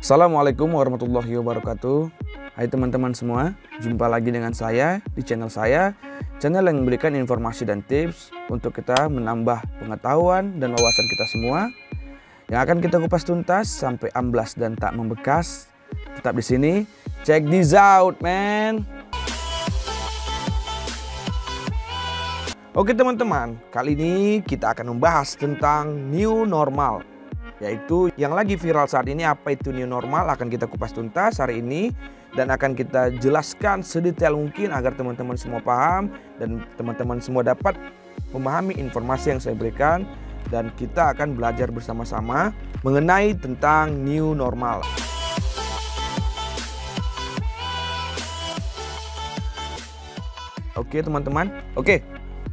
Assalamualaikum warahmatullahi wabarakatuh. Hai teman-teman semua, jumpa lagi dengan saya di channel saya, channel yang memberikan informasi dan tips untuk kita menambah pengetahuan dan wawasan kita semua, yang akan kita kupas tuntas sampai amblas dan tak membekas. Tetap di sini, check this out man. Oke teman-teman, kali ini kita akan membahas tentang new normal, yaitu yang lagi viral saat ini. Apa itu new normal akan kita kupas tuntas hari ini dan akan kita jelaskan sedetail mungkin agar teman-teman semua paham dan teman-teman semua dapat memahami informasi yang saya berikan, dan kita akan belajar bersama-sama mengenai tentang new normal. Oke teman-teman,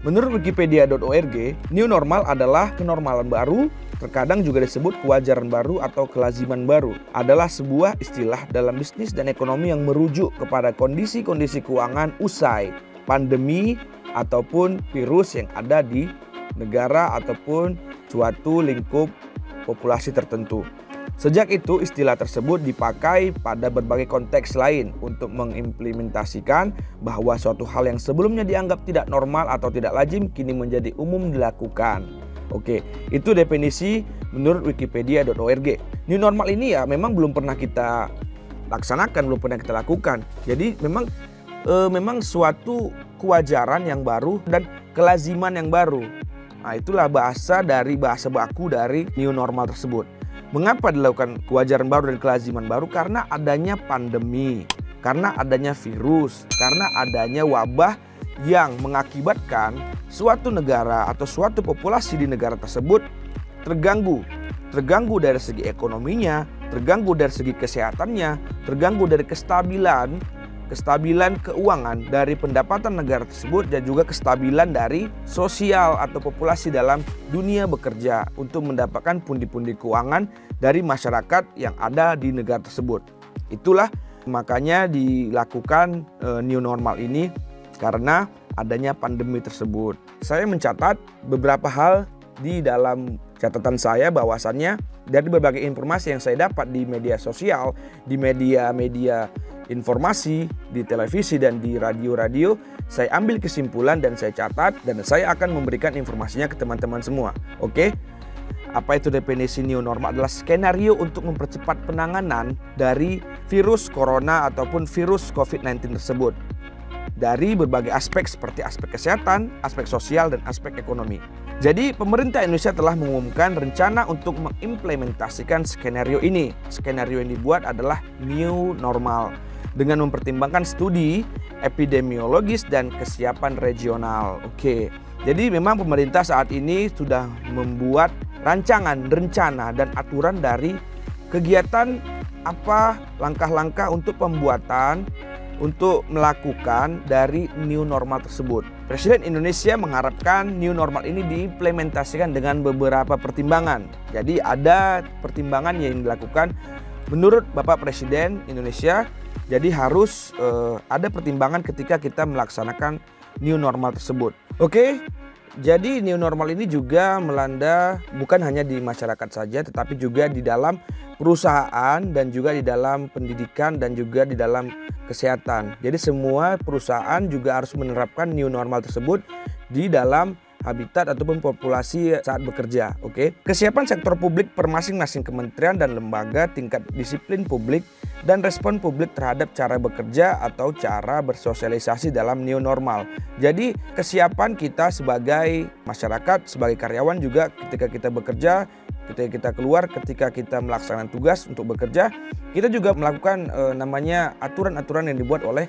menurut wikipedia.org, new normal adalah kenormalan baru, terkadang juga disebut kewajaran baru atau kelaziman baru, adalah sebuah istilah dalam bisnis dan ekonomi yang merujuk kepada kondisi-kondisi keuangan usai pandemi ataupun virus yang ada di negara ataupun suatu lingkup populasi tertentu. Sejak itu istilah tersebut dipakai pada berbagai konteks lain untuk mengimplementasikan bahwa suatu hal yang sebelumnya dianggap tidak normal atau tidak lazim kini menjadi umum dilakukan. Oke, itu definisi menurut wikipedia.org. New normal ini ya memang belum pernah kita laksanakan, belum pernah kita lakukan. Jadi memang suatu kewajaran yang baru dan kelaziman yang baru. Nah, itulah bahasa baku dari new normal tersebut. Mengapa dilakukan kewajaran baru dan kelaziman baru? Karena adanya pandemi, karena adanya virus, karena adanya wabah yang mengakibatkan suatu negara atau suatu populasi di negara tersebut terganggu dari segi ekonominya, terganggu dari segi kesehatannya, terganggu dari kestabilan keuangan dari pendapatan negara tersebut, dan juga kestabilan dari sosial atau populasi dalam dunia bekerja untuk mendapatkan pundi-pundi keuangan dari masyarakat yang ada di negara tersebut. Itulah makanya dilakukan new normal ini, karena adanya pandemi tersebut. Saya mencatat beberapa hal di dalam catatan saya, bahwasannya dari berbagai informasi yang saya dapat di media sosial, di media informasi, di televisi dan di radio-radio, saya ambil kesimpulan dan saya catat, dan saya akan memberikan informasinya ke teman-teman semua. Oke? Apa itu definisi new normal? Adalah skenario untuk mempercepat penanganan dari virus corona ataupun virus COVID-19 tersebut dari berbagai aspek seperti aspek kesehatan, aspek sosial, dan aspek ekonomi. Jadi pemerintah Indonesia telah mengumumkan rencana untuk mengimplementasikan skenario ini. Skenario yang dibuat adalah new normal dengan mempertimbangkan studi epidemiologis dan kesiapan regional. Oke. Jadi memang pemerintah saat ini sudah membuat rancangan, rencana, dan aturan dari kegiatan apa langkah-langkah untuk melakukan dari new normal tersebut. Presiden Indonesia mengharapkan new normal ini diimplementasikan dengan beberapa pertimbangan. Jadi ada pertimbangan yang dilakukan menurut Bapak Presiden Indonesia. Jadi harus ada pertimbangan ketika kita melaksanakan new normal tersebut. Oke, jadi new normal ini juga melanda bukan hanya di masyarakat saja, tetapi juga di dalam perusahaan dan juga di dalam pendidikan dan juga di dalam kesehatan. Jadi semua perusahaan juga harus menerapkan new normal tersebut di dalam habitat ataupun populasi saat bekerja. Oke. Kesiapan sektor publik per masing-masing kementerian dan lembaga, tingkat disiplin publik, dan respon publik terhadap cara bekerja atau cara bersosialisasi dalam new normal. Jadi kesiapan kita sebagai masyarakat, sebagai karyawan juga ketika kita bekerja, ketika kita keluar, ketika kita melaksanakan tugas untuk bekerja, kita juga melakukan namanya aturan-aturan yang dibuat oleh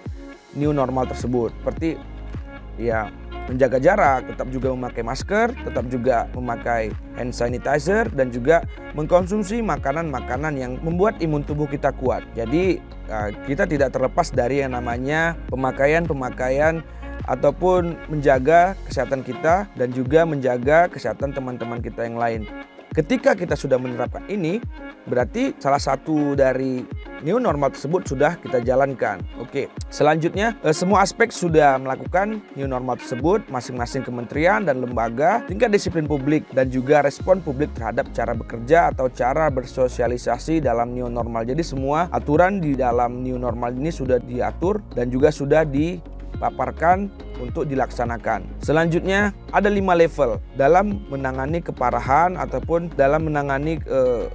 new normal tersebut. Seperti ya menjaga jarak, tetap juga memakai masker, tetap juga memakai hand sanitizer, dan juga mengkonsumsi makanan-makanan yang membuat imun tubuh kita kuat. Jadi kita tidak terlepas dari yang namanya pemakaian ataupun menjaga kesehatan kita dan juga menjaga kesehatan teman-teman kita yang lain. Ketika kita sudah menerapkan ini, berarti salah satu dari new normal tersebut sudah kita jalankan. Oke, selanjutnya semua aspek sudah melakukan new normal tersebut, masing-masing kementerian dan lembaga, tingkat disiplin publik dan juga respon publik terhadap cara bekerja atau cara bersosialisasi dalam new normal. Jadi semua aturan di dalam new normal ini sudah diatur dan juga sudah dipaparkan untuk dilaksanakan. Selanjutnya ada 5 level dalam menangani keparahan ataupun dalam menangani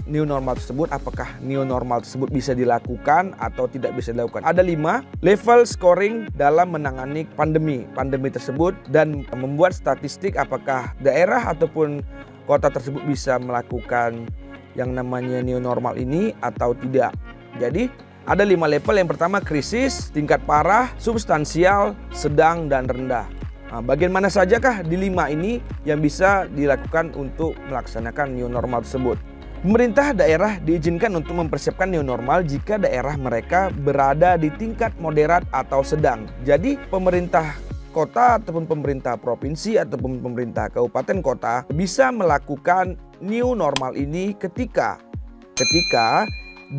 new normal tersebut. Apakah new normal tersebut bisa dilakukan atau tidak bisa dilakukan? Ada 5 level scoring dalam menangani pandemi tersebut dan membuat statistik apakah daerah ataupun kota tersebut bisa melakukan yang namanya new normal ini atau tidak. Jadi ada 5 level. Yang pertama krisis, tingkat parah, substansial, sedang, dan rendah. Nah, bagian mana sajakah di 5 ini yang bisa dilakukan untuk melaksanakan new normal tersebut? Pemerintah daerah diizinkan untuk mempersiapkan new normal jika daerah mereka berada di tingkat moderat atau sedang. Jadi pemerintah kota ataupun pemerintah provinsi ataupun pemerintah kabupaten kota bisa melakukan new normal ini ketika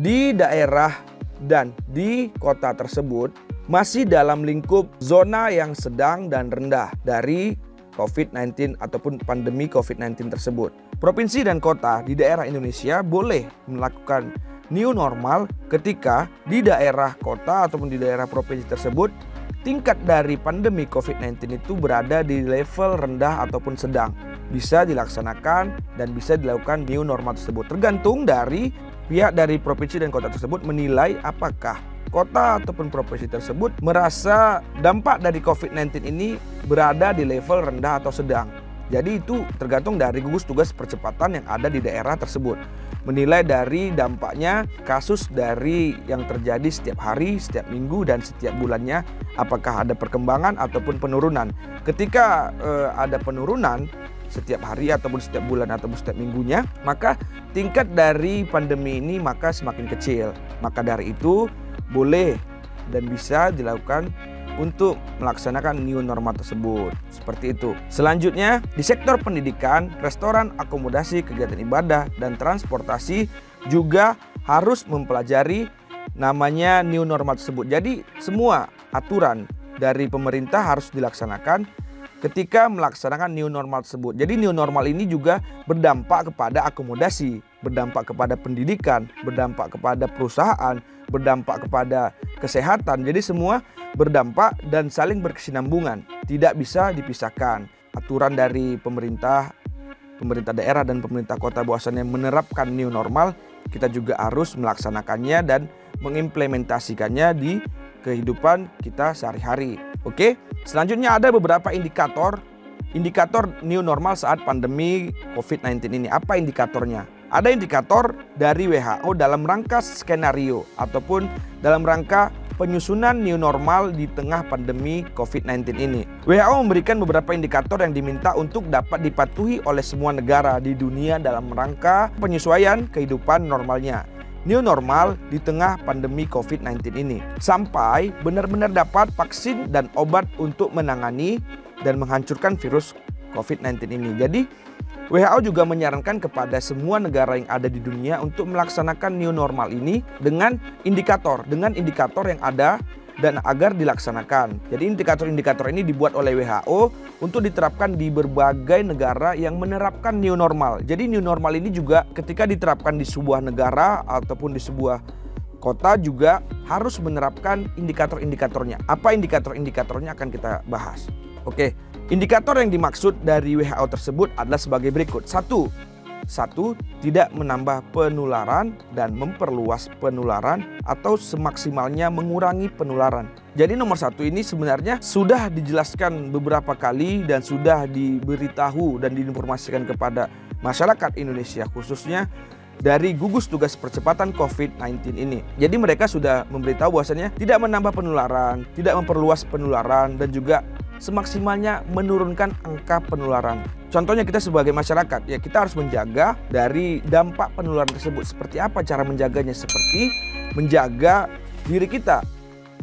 di daerah dan di kota tersebut masih dalam lingkup zona yang sedang dan rendah dari COVID-19 ataupun pandemi COVID-19 tersebut. Provinsi dan kota di daerah Indonesia boleh melakukan new normal ketika di daerah kota ataupun di daerah provinsi tersebut tingkat dari pandemi COVID-19 itu berada di level rendah ataupun sedang. Bisa dilaksanakan dan bisa dilakukan new normal tersebut. Tergantung dari pihak dari provinsi dan kota tersebut menilai apakah kota ataupun provinsi tersebut merasa dampak dari COVID-19 ini berada di level rendah atau sedang. Jadi itu tergantung dari gugus tugas percepatan yang ada di daerah tersebut. Menilai dari dampaknya kasus dari yang terjadi setiap hari, setiap minggu, dan setiap bulannya. Apakah ada perkembangan ataupun penurunan. Ketika ada penurunan setiap hari ataupun setiap bulan ataupun setiap minggunya, maka tingkat dari pandemi ini maka semakin kecil. Maka dari itu boleh dan bisa dilakukan untuk melaksanakan new normal tersebut. Seperti itu. Selanjutnya di sektor pendidikan, restoran, akomodasi, kegiatan ibadah, dan transportasi juga harus mempelajari namanya new normal tersebut. Jadi semua aturan dari pemerintah harus dilaksanakan ketika melaksanakan new normal tersebut. Jadi new normal ini juga berdampak kepada akomodasi, berdampak kepada pendidikan, berdampak kepada perusahaan, berdampak kepada kesehatan. Jadi semua berdampak dan saling berkesinambungan, tidak bisa dipisahkan. Aturan dari pemerintah daerah dan pemerintah kota bahwasannya menerapkan new normal, kita juga harus melaksanakannya dan mengimplementasikannya di kehidupan kita sehari-hari. Oke, selanjutnya ada beberapa indikator new normal saat pandemi COVID-19 ini. Apa indikatornya? Ada indikator dari WHO dalam rangka skenario ataupun dalam rangka penyusunan new normal di tengah pandemi COVID-19 ini. WHO memberikan beberapa indikator yang diminta untuk dapat dipatuhi oleh semua negara di dunia dalam rangka penyesuaian kehidupan normalnya. New normal di tengah pandemi COVID-19 ini. Sampai benar-benar dapat vaksin dan obat untuk menangani dan menghancurkan virus COVID-19 ini. Jadi WHO juga menyarankan kepada semua negara yang ada di dunia untuk melaksanakan new normal ini dengan indikator yang ada dan agar dilaksanakan. Jadi indikator-indikator ini dibuat oleh WHO untuk diterapkan di berbagai negara yang menerapkan new normal. Jadi new normal ini juga ketika diterapkan di sebuah negara ataupun di sebuah kota juga harus menerapkan indikator-indikatornya. Apa indikator-indikatornya akan kita bahas. Oke, indikator yang dimaksud dari WHO tersebut adalah sebagai berikut. Satu, tidak menambah penularan dan memperluas penularan atau semaksimalnya mengurangi penularan. Jadi nomor 1 ini sebenarnya sudah dijelaskan beberapa kali dan sudah diberitahu dan diinformasikan kepada masyarakat Indonesia khususnya dari gugus tugas percepatan COVID-19 ini. Jadi mereka sudah memberitahu bahwasannya tidak menambah penularan, tidak memperluas penularan, dan juga semaksimalnya menurunkan angka penularan. Contohnya kita sebagai masyarakat, ya kita harus menjaga dari dampak penularan tersebut. Seperti apa cara menjaganya? Seperti menjaga diri kita,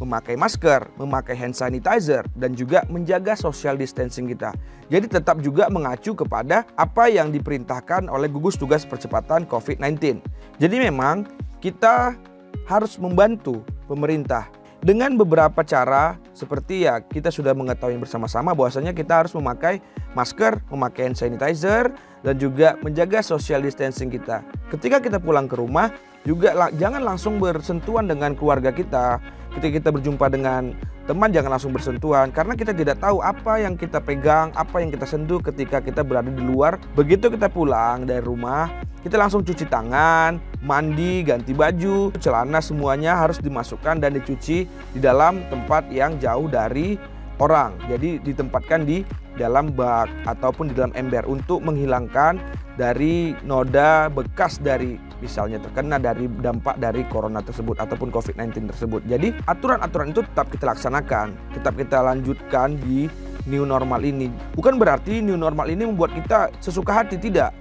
memakai masker, memakai hand sanitizer, dan juga menjaga social distancing kita. Jadi tetap juga mengacu kepada apa yang diperintahkan oleh gugus tugas percepatan COVID-19. Jadi memang kita harus membantu pemerintah dengan beberapa cara, seperti ya kita sudah mengetahui bersama-sama bahwasanya kita harus memakai masker, memakai hand sanitizer, dan juga menjaga social distancing kita. Ketika kita pulang ke rumah, juga jangan langsung bersentuhan dengan keluarga kita. Ketika kita berjumpa dengan teman, jangan langsung bersentuhan, karena kita tidak tahu apa yang kita pegang, apa yang kita sentuh ketika kita berada di luar. Begitu kita pulang dari rumah, kita langsung cuci tangan, mandi, ganti baju, celana, semuanya harus dimasukkan dan dicuci di dalam tempat yang jauh dari orang. Jadi ditempatkan di dalam bak ataupun di dalam ember untuk menghilangkan dari noda bekas dari misalnya terkena dari dampak dari corona tersebut ataupun COVID-19 tersebut. Jadi aturan-aturan itu tetap kita laksanakan, tetap kita lanjutkan di new normal ini. Bukan berarti new normal ini membuat kita sesuka hati, tidak.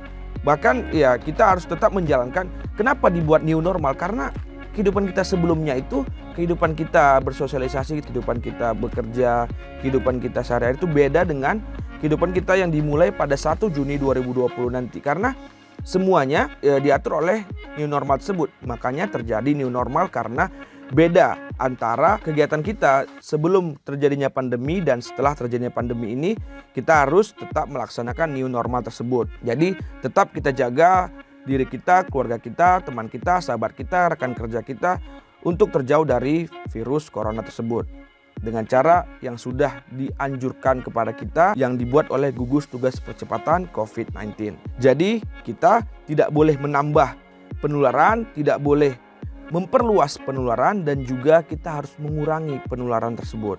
Bahkan ya kita harus tetap menjalankan. Kenapa dibuat new normal? Karena kehidupan kita sebelumnya itu, kehidupan kita bersosialisasi, kehidupan kita bekerja, kehidupan kita sehari-hari itu beda dengan kehidupan kita yang dimulai pada 1 Juni 2020 nanti. Karena semuanya diatur oleh new normal tersebut. Makanya terjadi new normal karena beda antara kegiatan kita sebelum terjadinya pandemi dan setelah terjadinya pandemi ini. Kita harus tetap melaksanakan new normal tersebut. Jadi tetap kita jaga diri kita, keluarga kita, teman kita, sahabat kita, rekan kerja kita untuk terjauh dari virus corona tersebut dengan cara yang sudah dianjurkan kepada kita yang dibuat oleh gugus tugas percepatan COVID-19. Jadi kita tidak boleh menambah penularan, tidak boleh memperluas penularan, dan juga kita harus mengurangi penularan tersebut.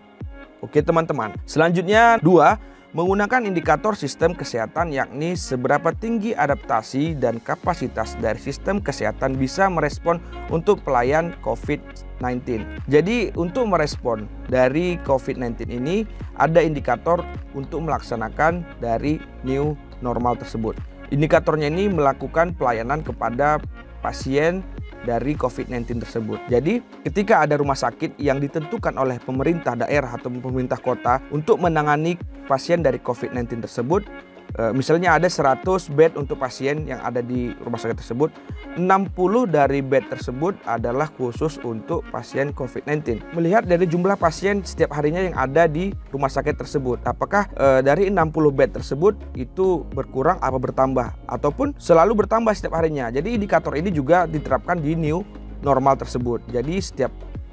Oke teman-teman, selanjutnya 2, menggunakan indikator sistem kesehatan, yakni seberapa tinggi adaptasi dan kapasitas dari sistem kesehatan bisa merespon untuk pelayan COVID-19. Jadi untuk merespon dari COVID-19 ini ada indikator untuk melaksanakan dari new normal tersebut. Indikatornya ini melakukan pelayanan kepada pasien dari COVID-19 tersebut. Jadi ketika ada rumah sakit yang ditentukan oleh pemerintah daerah atau pemerintah kota untuk menangani pasien dari COVID-19 tersebut, misalnya ada 100 bed untuk pasien yang ada di rumah sakit tersebut, 60 dari bed tersebut adalah khusus untuk pasien COVID-19. Melihat dari jumlah pasien setiap harinya yang ada di rumah sakit tersebut, apakah dari 60 bed tersebut itu berkurang apa bertambah, ataupun selalu bertambah setiap harinya. Jadi indikator ini juga diterapkan di new normal tersebut. Jadi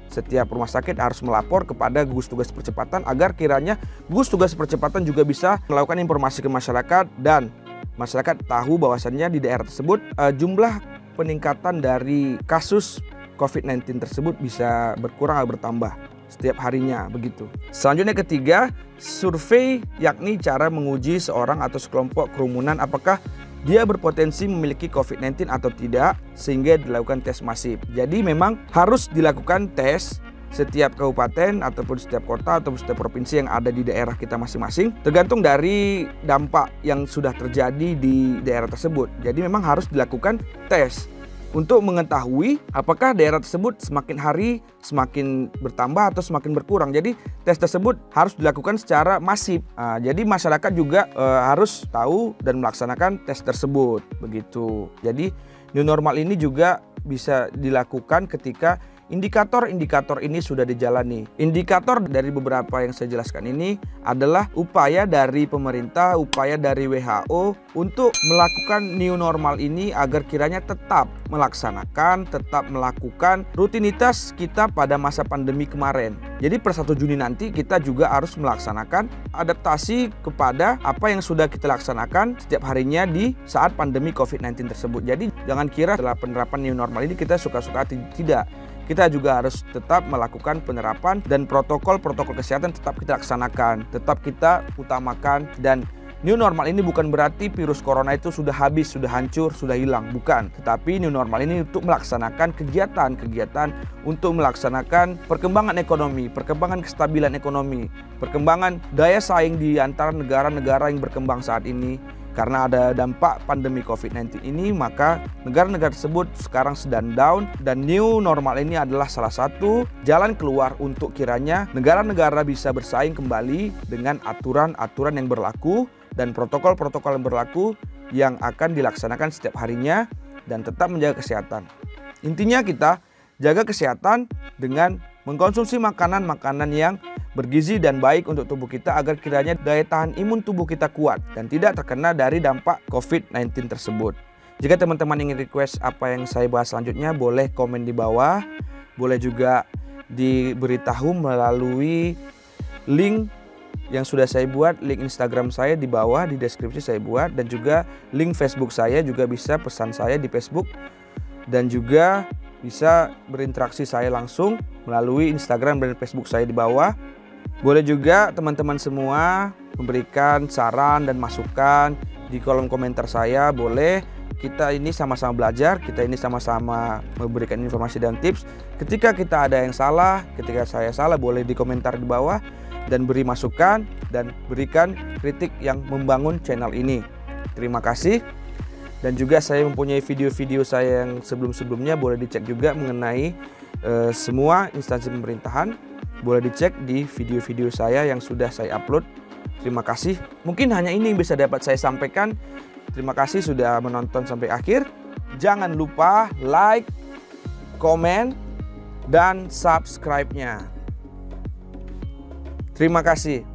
setiap rumah sakit harus melapor kepada gugus tugas percepatan agar kiranya gugus tugas percepatan juga bisa melakukan informasi ke masyarakat dan masyarakat tahu bahwasannya di daerah tersebut jumlah peningkatan dari kasus COVID-19 tersebut bisa berkurang atau bertambah setiap harinya begitu. Selanjutnya ketiga, survei, yakni cara menguji seorang atau sekelompok kerumunan apakah dia berpotensi memiliki COVID-19 atau tidak, sehingga dilakukan tes masif. Jadi memang harus dilakukan tes setiap kabupaten ataupun setiap kota ataupun setiap provinsi yang ada di daerah kita masing-masing, tergantung dari dampak yang sudah terjadi di daerah tersebut. Jadi memang harus dilakukan tes untuk mengetahui apakah daerah tersebut semakin hari semakin bertambah atau semakin berkurang. Jadi tes tersebut harus dilakukan secara masif. Jadi masyarakat juga harus tahu dan melaksanakan tes tersebut begitu. Jadi new normal ini juga bisa dilakukan ketika indikator-indikator ini sudah dijalani. Indikator dari beberapa yang saya jelaskan ini adalah upaya dari pemerintah, upaya dari WHO untuk melakukan new normal ini agar kiranya tetap melaksanakan, tetap melakukan rutinitas kita pada masa pandemi kemarin. Jadi per 1 Juni nanti kita juga harus melaksanakan adaptasi kepada apa yang sudah kita laksanakan setiap harinya di saat pandemi COVID-19 tersebut. Jadi jangan kira setelah penerapan new normal ini kita suka-suka hati, tidak. Kita juga harus tetap melakukan penerapan dan protokol-protokol kesehatan tetap kita laksanakan, tetap kita utamakan. Dan new normal ini bukan berarti virus corona itu sudah habis, sudah hancur, sudah hilang, bukan. Tetapi new normal ini untuk melaksanakan kegiatan-kegiatan, untuk melaksanakan perkembangan ekonomi, perkembangan kestabilan ekonomi, perkembangan daya saing di antara negara-negara yang berkembang saat ini. Karena ada dampak pandemi COVID-19 ini, maka negara-negara tersebut sekarang sedang down, dan new normal ini adalah salah satu jalan keluar untuk kiranya negara-negara bisa bersaing kembali dengan aturan-aturan yang berlaku dan protokol-protokol yang berlaku yang akan dilaksanakan setiap harinya dan tetap menjaga kesehatan. Intinya kita Jaga kesehatan dengan mengkonsumsi makanan-makanan yang bergizi dan baik untuk tubuh kita agar kiranya daya tahan imun tubuh kita kuat dan tidak terkena dari dampak COVID-19 tersebut. Jika teman-teman ingin request apa yang saya bahas selanjutnya, boleh komen di bawah, boleh juga diberitahu melalui link yang sudah saya buat, link Instagram saya di bawah di deskripsi saya buat, dan juga link Facebook saya juga bisa pesan saya di Facebook, dan juga bisa berinteraksi saya langsung melalui Instagram dan Facebook saya di bawah. Boleh juga teman-teman semua memberikan saran dan masukan di kolom komentar saya, boleh. Kita ini sama-sama belajar, kita ini sama-sama memberikan informasi dan tips. Ketika kita ada yang salah, ketika saya salah, boleh di komentar di bawah dan beri masukan dan berikan kritik yang membangun channel ini. Terima kasih. Dan juga saya mempunyai video-video saya yang sebelum-sebelumnya, boleh dicek juga mengenai semua instansi pemerintahan. Boleh dicek di video-video saya yang sudah saya upload. Terima kasih. Mungkin hanya ini yang bisa dapat saya sampaikan. Terima kasih sudah menonton sampai akhir. Jangan lupa like, komen, dan subscribe-nya. Terima kasih.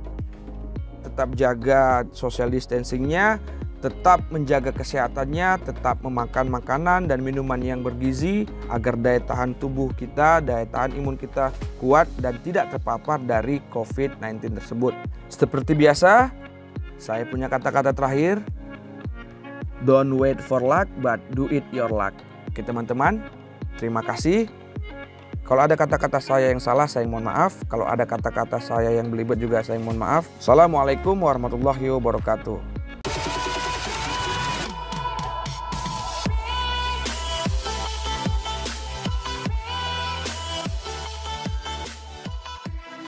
Tetap jaga social distancing-nya, tetap menjaga kesehatannya, tetap memakan makanan dan minuman yang bergizi agar daya tahan tubuh kita, daya tahan imun kita kuat dan tidak terpapar dari COVID-19 tersebut. Seperti biasa, saya punya kata-kata terakhir. Don't wait for luck, but do it your luck. Oke teman-teman, terima kasih. Kalau ada kata-kata saya yang salah, saya mohon maaf. Kalau ada kata-kata saya yang belibet juga, saya mohon maaf. Assalamualaikum warahmatullahi wabarakatuh.